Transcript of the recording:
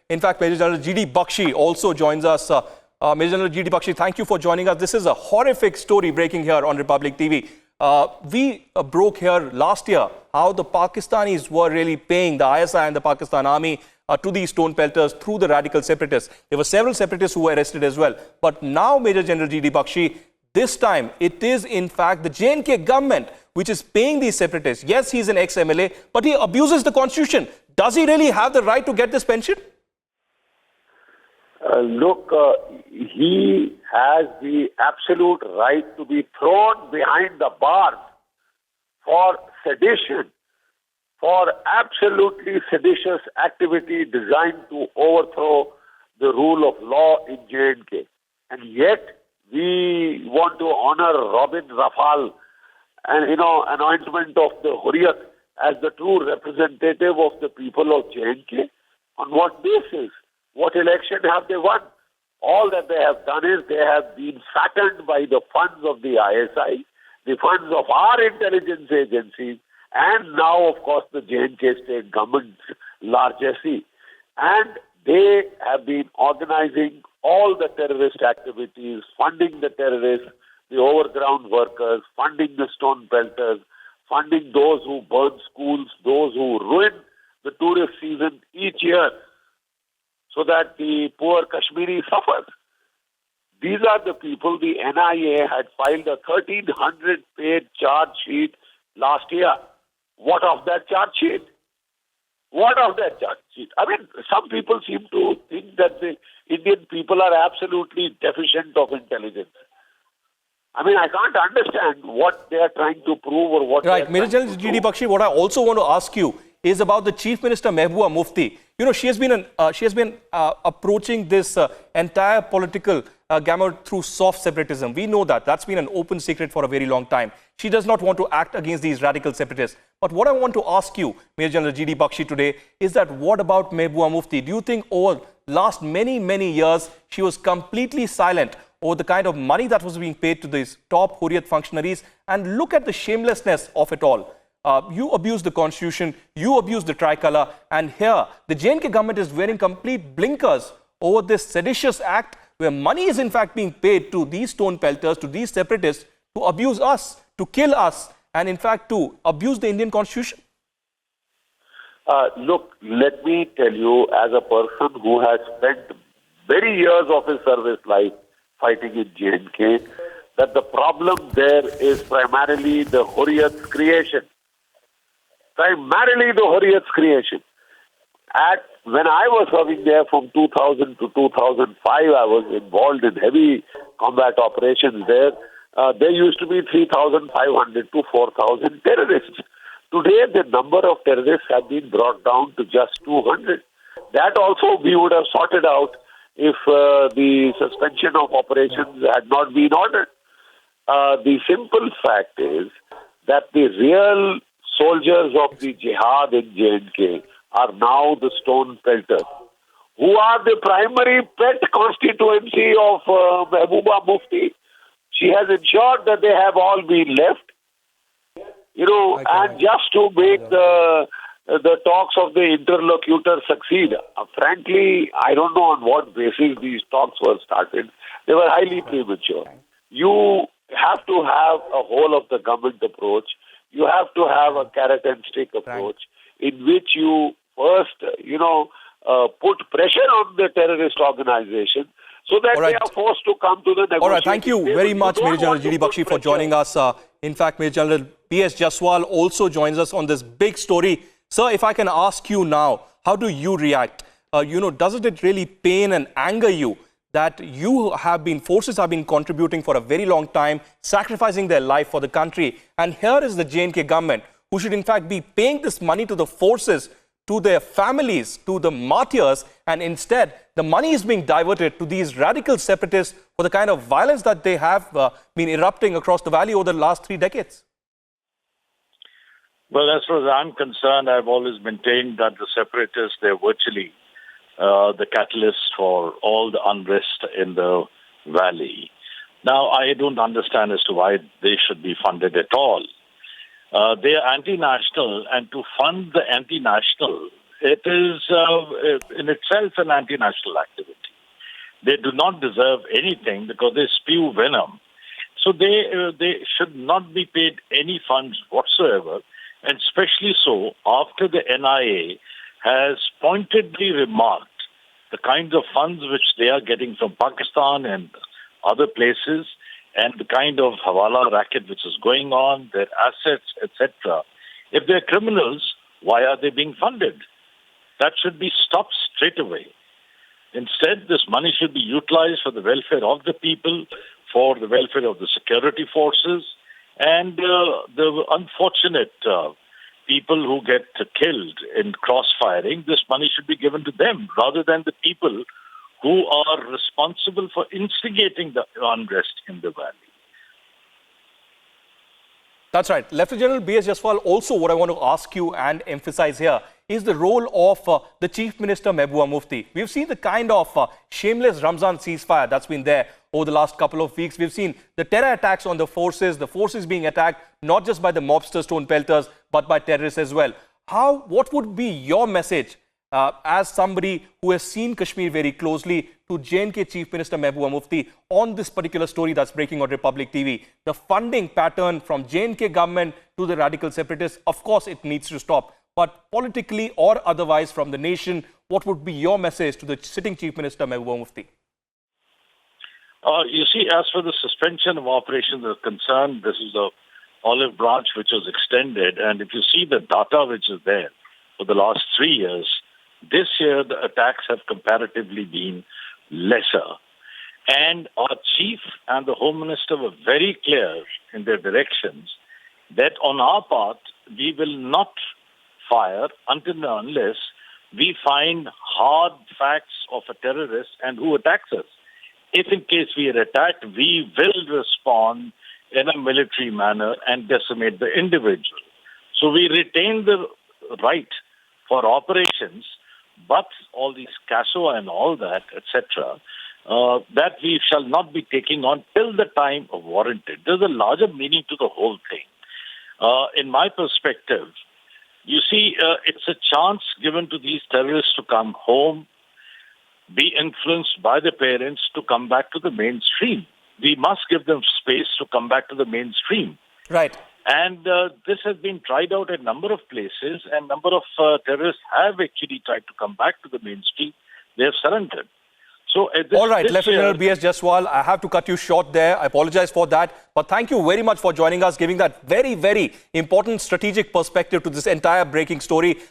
In fact, Major General G.D. Bakshi also joins us. Major General G.D. Bakshi, thank you for joining us. This is a horrific story breaking here on Republic TV. We broke here last year how the Pakistanis were really paying the ISI and the Pakistan Army to these stone pelters through the radical separatists. There were several separatists who were arrested as well. But now, Major General G.D. Bakshi, this time it is in fact the J&K government which is paying these separatists. Yes, he's an ex-MLA, but he abuses the constitution. Does he really have the right to get this pension? Look, he has the absolute right to be thrown behind the bars for sedition, for absolutely seditious activity designed to overthrow the rule of law in J&K. And yet, we want to honor Robin Rafal and, anointment of the Hurriyat as the true representative of the people of J&K. On what basis? What election have they won? All that they have done is they have been fattened by the funds of the ISI, the funds of our intelligence agencies, and now, of course, the J&K state government's largesse. And they have been organizing all the terrorist activities, funding the terrorists, the overground workers, funding the stone pelters, funding those who burn schools, those who ruin the tourist season each year, so that the poor Kashmiri suffers. These are the people. The NIA had filed a 1,300-page charge sheet last year. What of that charge sheet? What of that charge sheet? I mean, some people seem to think that the Indian people are absolutely deficient of intelligence. I mean, I can't understand what they are trying to prove or what. Right, Major General G.D. Bakshi, what I also want to ask you is about the Chief Minister Mehbooba Mufti. She has been approaching this entire political gamut through soft separatism. We know that. That's been an open secret for a very long time. She does not want to act against these radical separatists. But what I want to ask you, Major General G.D. Bakshi, today is that what about Mehbooba Mufti? Do you think over last many years she was completely silent over the kind of money that was being paid to these top Hurriyat functionaries? And look at the shamelessness of it all. You abuse the constitution, you abuse the tricolour, and here the J&K government is wearing complete blinkers over this seditious act where money is in fact being paid to these stone pelters, to these separatists, to abuse us, to kill us, and in fact to abuse the Indian constitution. Look, let me tell you, as a person who has spent many years of his service life fighting in J&K, that the problem there is primarily the Hurriyat's creation. Primarily the Hurriyat's creation. When I was serving there from 2000 to 2005, I was involved in heavy combat operations there. There used to be 3,500 to 4,000 terrorists. Today, the number of terrorists have been brought down to just 200. That also we would have sorted out if the suspension of operations had not been ordered. The simple fact is that the real soldiers of the jihad in J&K are now the stone pelters, who are the primary pet constituency of Mehbooba Mufti. She has ensured that they have all been left, and just to make the talks of the interlocutor succeed. Frankly, I don't know on what basis these talks were started. They were highly premature. You have to have a whole of the government approach. You have to have a carrot and stick approach in which you first, put pressure on the terrorist organization so that they are forced to come to the negotiation. All right, thank you very much, Major General G.D. Bakshi, for joining us. In fact, Major General P.S. Jaswal also joins us on this big story. Sir, if I can ask you now, how do you react? Doesn't it really pain and anger you that forces have been contributing for a very long time, sacrificing their life for the country? And here is the J&K government, who should in fact be paying this money to the forces, to their families, to the martyrs, and instead the money is being diverted to these radical separatists for the kind of violence that they have been erupting across the valley over the last 3 decades. Well, as far as I'm concerned, I've always maintained that the separatists, they're virtually the catalyst for all the unrest in the valley. Now, I don't understand as to why they should be funded at all. They are anti-national, and to fund the anti-national It is in itself an anti-national activity. They do not deserve anything because they spew venom. So they should not be paid any funds whatsoever, and especially so after the NIA has pointedly remarked the kinds of funds which they are getting from Pakistan and other places, and the kind of hawala racket which is going on, their assets, etc. If they're criminals, why are they being funded? That should be stopped straight away. Instead, this money should be utilized for the welfare of the people, for the welfare of the security forces, and the unfortunate people who get killed in crossfiring. This money should be given to them rather than the people who are responsible for instigating the unrest in the valley. That's right. Lieutenant General B.S. Jaswal, also what I want to ask you and emphasize here is the role of the Chief Minister Mehbooba Mufti. We've seen the kind of shameless Ramzan ceasefire that's been there over the last couple of weeks. We've seen the terror attacks on the forces being attacked, not just by the mobster stone pelters, but by terrorists as well. What would be your message as somebody who has seen Kashmir very closely to J&K Chief Minister Mehbooba Mufti on this particular story that's breaking on Republic TV? The funding pattern from J&K government to the radical separatists, of course it needs to stop. But politically or otherwise from the nation, what would be your message to the sitting Chief Minister Mehbooba Mufti? You see, as for the suspension of operations is concerned, this is a olive branch which was extended. And if you see the data which is there for the last 3 years, this year the attacks have comparatively been lesser. And our chief and the Home Minister were very clear in their directions that on our part, we will not fire until and unless we find hard facts of a terrorist and who attacks us. If in case we are attacked, we will respond in a military manner and decimate the individual. So we retain the right for operations, but all these CASO and all that, etc., that we shall not be taking on till the time warranted. There's a larger meaning to the whole thing. In my perspective, you see, it's a chance given to these terrorists to come home, be influenced by the parents to come back to the mainstream. We must give them space to come back to the mainstream. Right. And this has been tried out at a number of places, and a number of terrorists have actually tried to come back to the mainstream. They have surrendered. So all right, Lieutenant General B.S. Jaswal, I have to cut you short there. I apologize for that. But thank you very much for joining us, giving that very, very important strategic perspective to this entire breaking story.